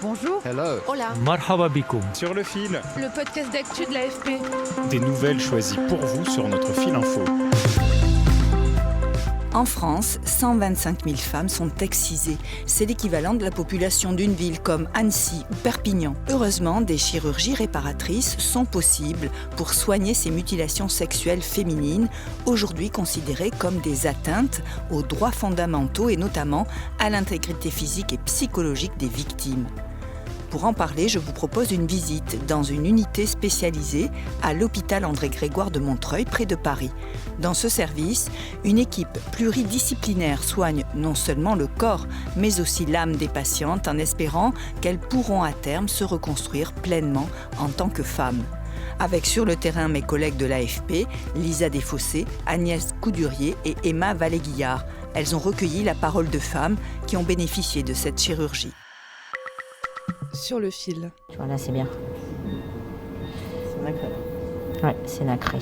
Bonjour. Hello. Hola. Marhaba bikoum. Sur le fil, Le podcast d'actu de l'AFP. des nouvelles choisies pour vous sur notre fil info. En France, 125 000 femmes sont excisées. C'est l'équivalent de la population d'une ville comme Annecy ou Perpignan. Heureusement, des chirurgies réparatrices sont possibles pour soigner ces mutilations sexuelles féminines, aujourd'hui considérées comme des atteintes aux droits fondamentaux et notamment à l'intégrité physique et psychologique des victimes. Pour en parler, je vous propose une visite dans une unité spécialisée à l'hôpital André-Grégoire de Montreuil, près de Paris. Dans ce service, une équipe pluridisciplinaire soigne non seulement le corps, mais aussi l'âme des patientes en espérant qu'elles pourront à terme se reconstruire pleinement en tant que femmes. Avec sur le terrain mes collègues de l'AFP, Lisa Desfossés, Agnès Coudurier et Emma Vallée-Guillard. Elles ont recueilli la parole de femmes qui ont bénéficié de cette chirurgie. Sur le fil. Voilà, c'est bien. C'est nacré. Ouais, c'est nacré.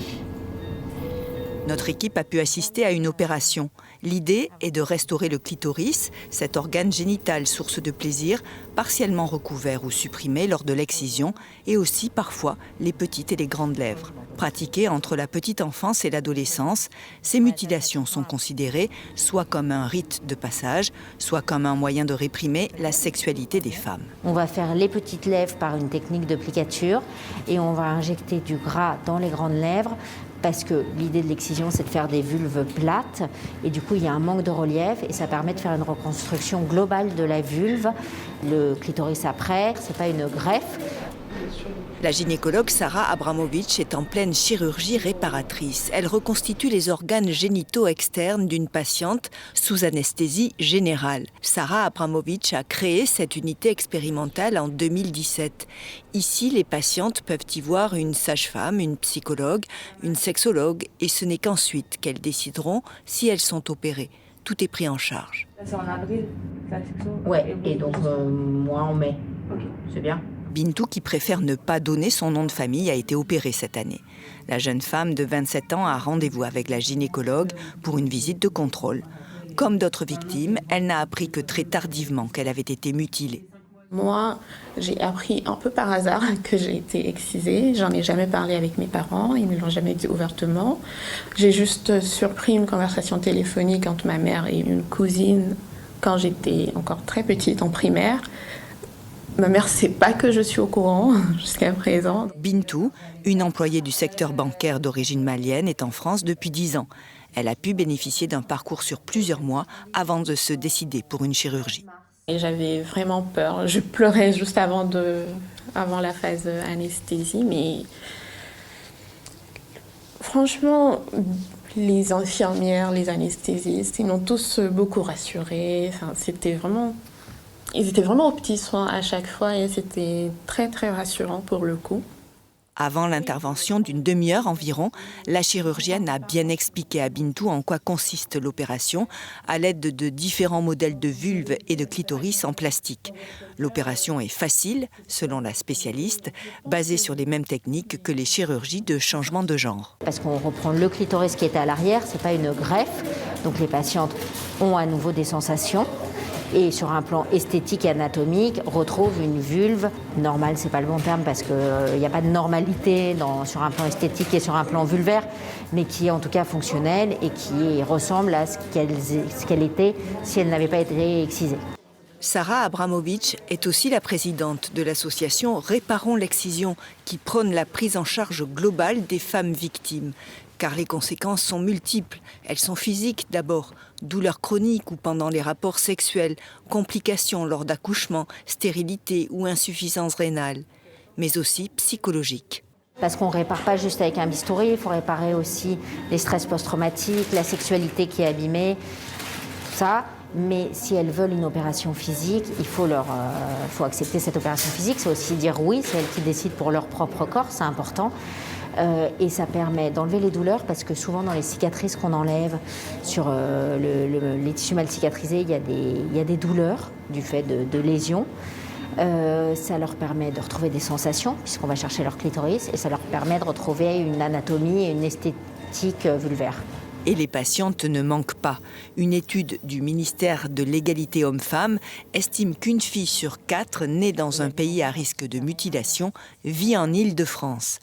Notre équipe a pu assister à une opération. L'idée est de restaurer le clitoris, cet organe génital source de plaisir, partiellement recouvert ou supprimé lors de l'excision, et aussi parfois les petites et les grandes lèvres. Pratiquées entre la petite enfance et l'adolescence, ces mutilations sont considérées soit comme un rite de passage, soit comme un moyen de réprimer la sexualité des femmes. On va faire les petites lèvres par une technique de plicature et on va injecter du gras dans les grandes lèvres parce que l'idée de l'excision, c'est de faire des vulves plates et du coup, il y a un manque de relief et ça permet de faire une reconstruction globale de la vulve. Le clitoris après, c'est pas une greffe. La gynécologue Sarah Abramovic est en pleine chirurgie réparatrice. Elle reconstitue les organes génitaux externes d'une patiente sous anesthésie générale. Sarah Abramovic a créé cette unité expérimentale en 2017. Ici, les patientes peuvent y voir une sage-femme, une psychologue, une sexologue et ce n'est qu'ensuite qu'elles décideront si elles sont opérées. Tout est pris en charge. C'est en avril, la sexo. Ouais, et donc moi en mai. Ok. C'est bien. Bintou, qui préfère ne pas donner son nom de famille, a été opérée cette année. La jeune femme de 27 ans a rendez-vous avec la gynécologue pour une visite de contrôle. Comme d'autres victimes, elle n'a appris que très tardivement qu'elle avait été mutilée. Moi, j'ai appris un peu par hasard que j'ai été excisée. J'en ai jamais parlé avec mes parents, ils ne me l'ont jamais dit ouvertement. J'ai juste surpris une conversation téléphonique entre ma mère et une cousine quand j'étais encore très petite, en primaire. Ma mère ne sait pas que je suis au courant jusqu'à présent. Bintou, une employée du secteur bancaire d'origine malienne, est en France depuis 10 ans. Elle a pu bénéficier d'un parcours sur plusieurs mois avant de se décider pour une chirurgie. Et j'avais vraiment peur. Je pleurais juste avant la phase anesthésie. Mais franchement, les infirmières, les anesthésistes, ils m'ont tous beaucoup rassurée. Enfin, ils étaient vraiment aux petits soins à chaque fois et c'était très très rassurant pour le coup. Avant l'intervention d'une demi-heure environ, la chirurgienne a bien expliqué à Bintou en quoi consiste l'opération à l'aide de différents modèles de vulve et de clitoris en plastique. L'opération est facile, selon la spécialiste, basée sur les mêmes techniques que les chirurgies de changement de genre. Parce qu'on reprend le clitoris qui était à l'arrière, c'est pas une greffe, donc les patientes ont à nouveau des sensations. Et sur un plan esthétique et anatomique, retrouve une vulve normale, c'est pas le bon terme parce qu'il n'y a pas de normalité sur un plan esthétique et sur un plan vulvaire, mais qui est en tout cas fonctionnelle et qui ressemble à ce qu'elle était si elle n'avait pas été excisée. Sarah Abramovic est aussi la présidente de l'association Réparons l'excision, qui prône la prise en charge globale des femmes victimes. Car les conséquences sont multiples. Elles sont physiques d'abord, douleurs chroniques ou pendant les rapports sexuels, complications lors d'accouchement, stérilité ou insuffisance rénale, mais aussi psychologiques. Parce qu'on ne répare pas juste avec un bistouri, il faut réparer aussi les stress post-traumatiques, la sexualité qui est abîmée, tout ça. Mais si elles veulent une opération physique, il faut accepter cette opération physique. C'est aussi dire oui, c'est elles qui décident pour leur propre corps, c'est important. Et ça permet d'enlever les douleurs parce que souvent dans les cicatrices qu'on enlève sur les tissus mal cicatrisés, il y a des douleurs du fait de lésions. Ça leur permet de retrouver des sensations puisqu'on va chercher leur clitoris et ça leur permet de retrouver une anatomie et une esthétique vulvaire. Et les patientes ne manquent pas. Une étude du ministère de l'égalité homme-femme estime qu'une fille sur 4 née dans un pays à risque de mutilation vit en Île-de-France.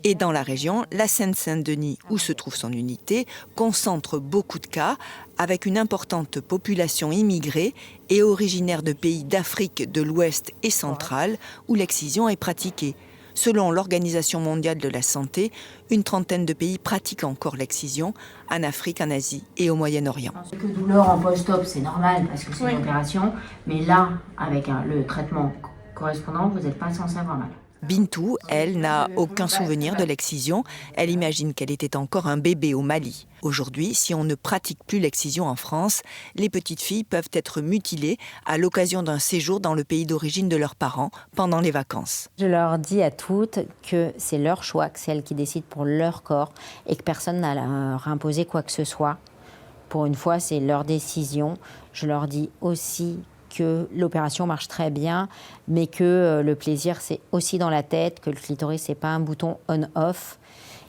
Et dans la région, la Seine-Saint-Denis, où se trouve son unité, concentre beaucoup de cas, avec une importante population immigrée et originaire de pays d'Afrique de l'Ouest et centrale, où l'excision est pratiquée. Selon l'Organisation mondiale de la santé, une trentaine de pays pratiquent encore l'excision, en Afrique, en Asie et au Moyen-Orient. Que douleur en post-op, c'est normal parce que c'est une opération, mais là, avec le traitement correspondant, vous n'êtes pas censé avoir mal. Bintou, elle, n'a aucun souvenir de l'excision. Elle imagine qu'elle était encore un bébé au Mali. Aujourd'hui, si on ne pratique plus l'excision en France, les petites filles peuvent être mutilées à l'occasion d'un séjour dans le pays d'origine de leurs parents pendant les vacances. Je leur dis à toutes que c'est leur choix, que c'est elles qui décident pour leur corps et que personne n'a à leur imposer quoi que ce soit. Pour une fois, c'est leur décision. Je leur dis aussi que l'opération marche très bien, mais que le plaisir, c'est aussi dans la tête, que le clitoris, c'est pas un bouton on-off,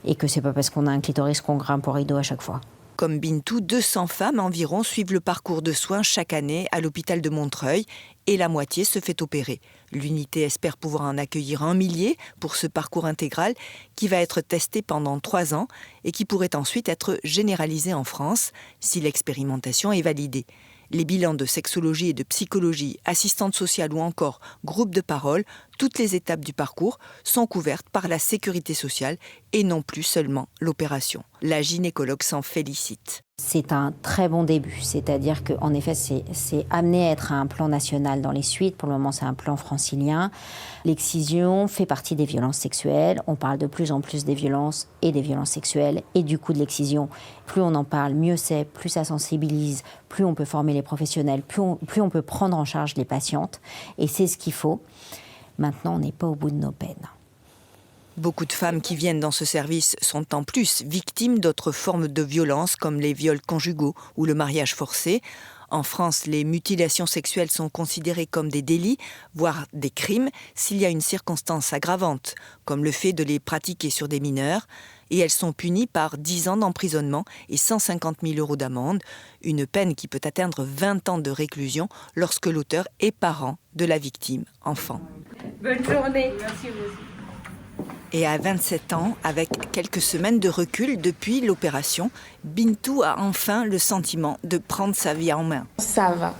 et que c'est pas parce qu'on a un clitoris qu'on grimpe au rideau à chaque fois. Comme Bintou, 200 femmes environ suivent le parcours de soins chaque année à l'hôpital de Montreuil, et la moitié se fait opérer. L'unité espère pouvoir en accueillir 1 millier pour ce parcours intégral qui va être testé pendant 3 ans et qui pourrait ensuite être généralisé en France si l'expérimentation est validée. Les bilans de sexologie et de psychologie, assistante sociale ou encore groupe de parole, toutes les étapes du parcours sont couvertes par la sécurité sociale et non plus seulement l'opération. La gynécologue s'en félicite. C'est un très bon début, c'est-à-dire qu'en effet, c'est amené à être un plan national dans les suites. Pour le moment, c'est un plan francilien. L'excision fait partie des violences sexuelles. On parle de plus en plus des violences et des violences sexuelles et du coup de l'excision. Plus on en parle, mieux c'est, plus ça sensibilise, plus on peut former les professionnels, plus on peut prendre en charge les patientes. Et c'est ce qu'il faut. Maintenant, on n'est pas au bout de nos peines. Beaucoup de femmes qui viennent dans ce service sont en plus victimes d'autres formes de violence comme les viols conjugaux ou le mariage forcé. En France, les mutilations sexuelles sont considérées comme des délits, voire des crimes, s'il y a une circonstance aggravante, comme le fait de les pratiquer sur des mineurs. Et elles sont punies par 10 ans d'emprisonnement et 150 000 € d'amende, une peine qui peut atteindre 20 ans de réclusion lorsque l'auteur est parent de la victime, enfant. Bonne journée. Merci vous aussi. Et à 27 ans, avec quelques semaines de recul depuis l'opération, Bintou a enfin le sentiment de prendre sa vie en main. Ça va,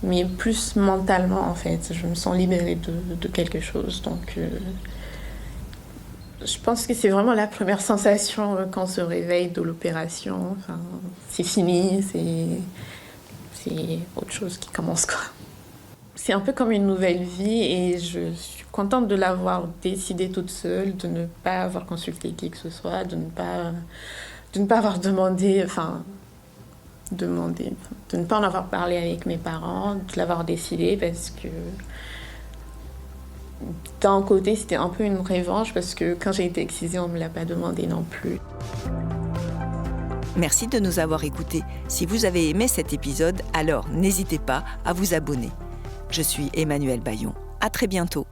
mais plus mentalement en fait. Je me sens libérée de quelque chose, donc je pense que c'est vraiment la première sensation quand on se réveille de l'opération. Enfin, c'est fini, c'est autre chose qui commence quoi. C'est un peu comme une nouvelle vie et je suis contente de l'avoir décidé toute seule, de ne pas avoir consulté qui que ce soit, de ne pas avoir demandé, de ne pas en avoir parlé avec mes parents, de l'avoir décidé parce que d'un côté c'était un peu une revanche parce que quand j'ai été excisée on ne me l'a pas demandé non plus. Merci de nous avoir écoutés. Si vous avez aimé cet épisode, alors n'hésitez pas à vous abonner. Je suis Emmanuelle Bayon. À très bientôt.